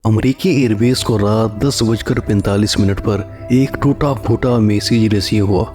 امریکی air base کو رات 10:45 پر ایک ٹوٹا پھوٹا میسیج ریسیو ہوا۔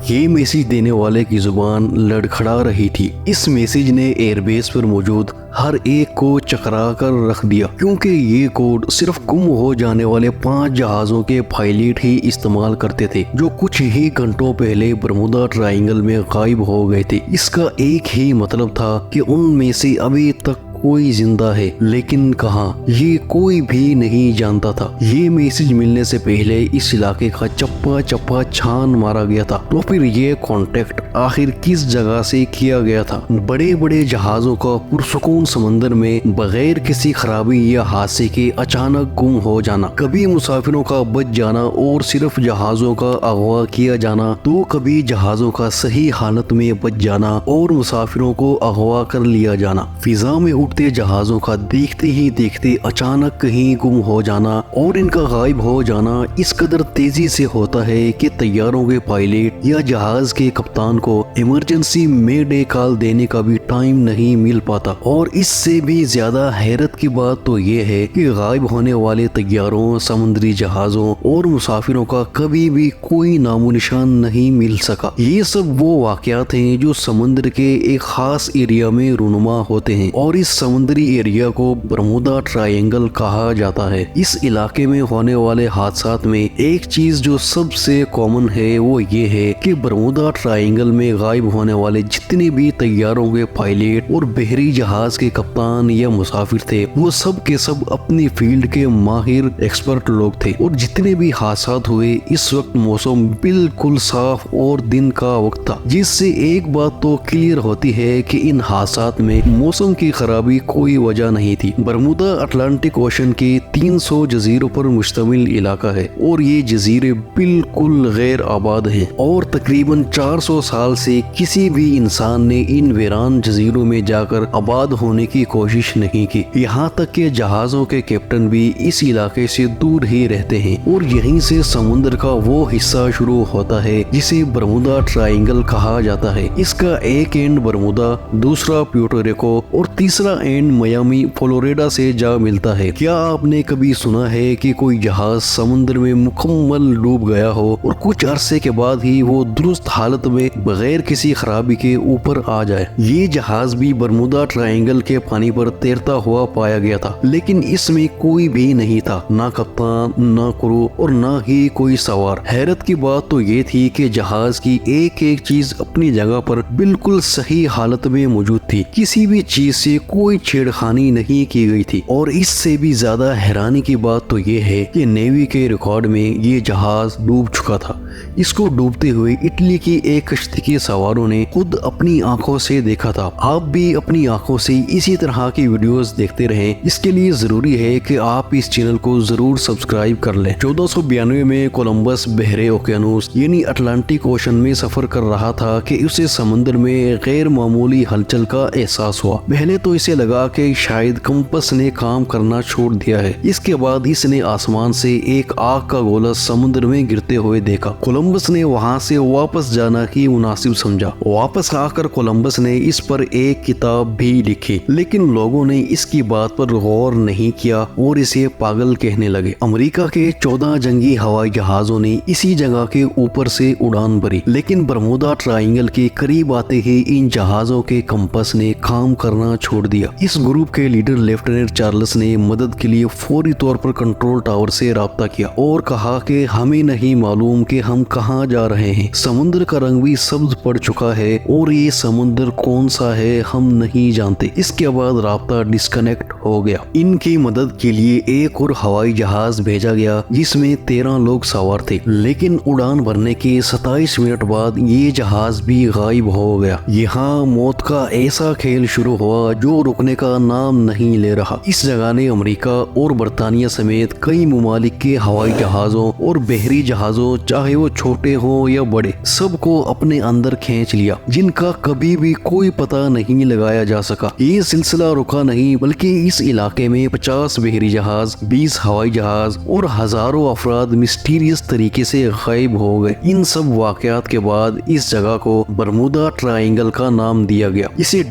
یہ میسیج دینے والے کی زبان لڑکھڑا رہی تھی۔ اس میسیج نے ایئر بیس پر موجود ہر ایک کو چکرا کر رکھ دیا، کیونکہ یہ کوڈ صرف گم ہو جانے والے 5 جہازوں کے پائلٹ ہی استعمال کرتے تھے، جو کچھ ہی گھنٹوں پہلے برمودا ٹرائنگل میں غائب ہو گئے تھے۔ اس کا ایک ہی مطلب تھا کہ ان میں سے ابھی تک کوئی زندہ ہے، لیکن کہاں، یہ کوئی بھی نہیں جانتا تھا۔ یہ میسیج ملنے سے پہلے اس علاقے کا چپا چپا چھان مارا گیا تھا، تو پھر یہ کانٹیکٹ آخر کس جگہ سے کیا گیا تھا؟ بڑے بڑے جہازوں کا پرسکون سمندر میں بغیر کسی خرابی یا حادثے کے اچانک گم ہو جانا، کبھی مسافروں کا بچ جانا اور صرف جہازوں کا اغوا کیا جانا، تو کبھی جہازوں کا صحیح حالت میں بچ جانا اور مسافروں کو اغوا کر لیا جانا۔ فضا میں اڑتے جہازوں کا دیکھتے ہی دیکھتے اچانک کہیں گم ہو جانا اور ان کا غائب ہو جانا اس قدر تیزی سے ہوتا ہے کہ طیاروں کے پائلٹ یا جہاز کے کپتان کو ایمرجنسی مے ڈے کال دینے کا بھی ٹائم نہیں مل پاتا۔ اور اس سے بھی زیادہ حیرت کی بات تو یہ ہے کہ غائب ہونے والے طیاروں، سمندری جہازوں اور مسافروں کا کبھی بھی کوئی نام و نشان نہیں مل سکا۔ یہ سب وہ واقعات ہیں جو سمندر کے ایک خاص ایریا میں رونما ہوتے ہیں، اور اس سمندری ایریا کو برمودا ٹرائنگل کہا جاتا ہے۔ اس علاقے میں ہونے والے حادثات میں ایک چیز جو سب سے کامن ہے وہ یہ ہے کہ برمودا ٹرائنگل میں غائب ہونے والے جتنے بھی طیاروں کے پائلٹ اور بحری جہاز کے کپتان یا مسافر تھے، وہ سب کے سب اپنی فیلڈ کے ماہر ایکسپرٹ لوگ تھے۔ اور جتنے بھی حادثات ہوئے، اس وقت موسم بالکل صاف اور دن کا وقت تھا، جس سے ایک بات تو کلیئر ہوتی ہے کہ ان حادثات میں موسم کی خرابی کوئی وجہ نہیں تھی۔ برمودا اٹلانٹک اوشن کے 300 جزیروں پر مشتمل علاقہ ہے، اور یہ جزیرے بالکل غیر آباد ہیں، اور تقریباً 400 سال سے کسی بھی انسان نے ان ویران جزیروں میں جا کر آباد ہونے کی کوشش نہیں کی۔ یہاں تک کہ جہازوں کے کیپٹن بھی اس علاقے سے دور ہی رہتے ہیں، اور یہیں سے سمندر کا وہ حصہ شروع ہوتا ہے جسے برمودا ٹرائنگل کہا جاتا ہے۔ اس کا ایک اینڈ برمودا، دوسرا پیورٹو ریکو اور تیسرا اینڈ میامی فلوریڈا سے جا ملتا ہے۔ کیا آپ نے کبھی سنا ہے کہ کوئی جہاز سمندر میں مکمل ڈوب گیا ہو اور کچھ عرصے کے بعد ہی وہ درست حالت میں بغیر کسی خرابی کے اوپر آ جائے؟ یہ جہاز بھی برمودا ٹرائنگل کے پانی پر تیرتا ہوا پایا گیا تھا، لیکن اس میں کوئی بھی نہیں تھا، نہ کپتان، نہ کرو اور نہ ہی کوئی سوار۔ حیرت کی بات تو یہ تھی کہ جہاز کی ایک ایک چیز اپنی جگہ پر بالکل صحیح حالت میں موجود تھی، کسی بھی چیز سے کوئی چھیڑخانی نہیں کی گئی تھی۔ اور اس سے بھی زیادہ حیرانی کی بات تو یہ ہے کہ نیوی کے ریکارڈ میں یہ جہاز ڈوب چکا تھا۔ اس کو ڈوبتے ہوئے اٹلی کی ایک کشتی کے سواروں نے خود اپنی آنکھوں سے دیکھا تھا۔ آپ بھی اپنی آنکھوں سے اسی طرح کی ویڈیوز دیکھتے رہیں، اس کے لیے ضروری ہے کہ آپ اس چینل کو ضرور سبسکرائب کر لیں۔ 1492 میں کولمبس بحر اوقیانوس یعنی اٹلانٹک اوشن میں سفر کر رہا تھا کہ اسے سمندر میں غیر معمولی ہلچل کا احساس ہوا۔ پہلے تو اسے لگا کہ شاید کمپس نے کام کرنا چھوڑ دیا ہے۔ اس کے بعد اس نے آسمان سے ایک آگ کا گولا سمندر میں گرتے ہوئے دیکھا۔ کولمبس نے وہاں سے واپس جانا ہی مناسب سمجھا۔ واپس آ کر کولمبس نے اس پر ایک کتاب بھی لکھی، لیکن لوگوں نے اس کی بات پر غور نہیں کیا اور اسے پاگل کہنے لگے۔ امریکہ کے 14 جنگی ہوائی جہازوں نے اسی جگہ کے اوپر سے اڑان بھری، لیکن برمودا ٹرائنگل کے قریب آتے ہی ان جہازوں کے کمپس نے کام کرنا چھوڑ دیا۔ اس گروپ کے لیڈر لیفٹیننٹ چارلس نے مدد کے لیے فوری طور پر کنٹرول ٹاور سے رابطہ کیا اور کہا کہ ہمیں نہیں معلوم کہ ہم کہاں جا رہے ہیں۔ سمندر کا رنگ بھی سبز پڑ چکا ہے اور یہ سمندر کون سا ہے ہم نہیں جانتے۔ اس کے بعد رابطہ ڈسکنیکٹ ہو گیا۔ ان کی مدد کے لیے ایک اور ہوائی جہاز بھیجا گیا جس میں 13 لوگ سوار تھے، لیکن اڑان بھرنے کے 27 منٹ بعد یہ جہاز بھی غائب ہو گیا۔ یہاں موت کا ایسا کھیل شروع ہوا جو رکنے کا نام نہیں لے رہا۔ اس جگہ نے امریکہ اور برطانیہ سمیت کئی ممالک کے ہوائی جہازوں اور بحری جہازوں، چاہے وہ چھوٹے ہوں یا بڑے، سب کو اپنے اندر کھینچ لیا، جن کا کبھی بھی کوئی پتہ نہیں لگایا جا سکا۔ یہ سلسلہ رکا نہیں، بلکہ اس علاقے میں 50 بحری جہاز، 20 ہوائی جہاز اور ہزاروں افراد مسٹیریس طریقے سے غائب ہو گئے۔ ان سب واقعات کے بعد اس جگہ کو برمودا ٹرائنگل کا نام دیا گیا۔ اسے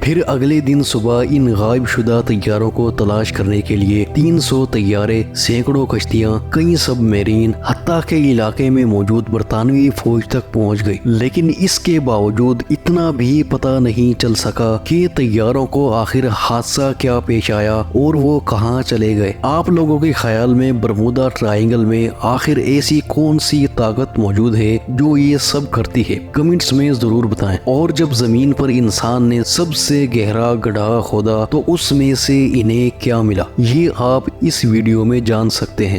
پھر اگلے دن صبح ان غائب شدہ طیاروں کو تلاش کرنے کے لیے 300 طیارے، سینکڑوں کشتیاں، کئی سب میرین، حتیٰ کہ علاقے میں موجود برطانوی فوج تک پہنچ گئی، لیکن اس کے باوجود اتنا بھی پتہ نہیں چل سکا کہ طیاروں کو آخر حادثہ کیا پیش آیا اور وہ کہاں چلے گئے۔ آپ لوگوں کے خیال میں برمودا ٹرائنگل میں آخر ایسی کون سی طاقت موجود ہے جو یہ سب کرتی ہے؟ کمنٹس میں ضرور بتائیں۔ اور جب زمین پر انسان نے سب سے گہرا گڈھا کھودا تو اس میں سے انہیں کیا ملا، یہ آپ اس ویڈیو میں جان سکتے ہیں۔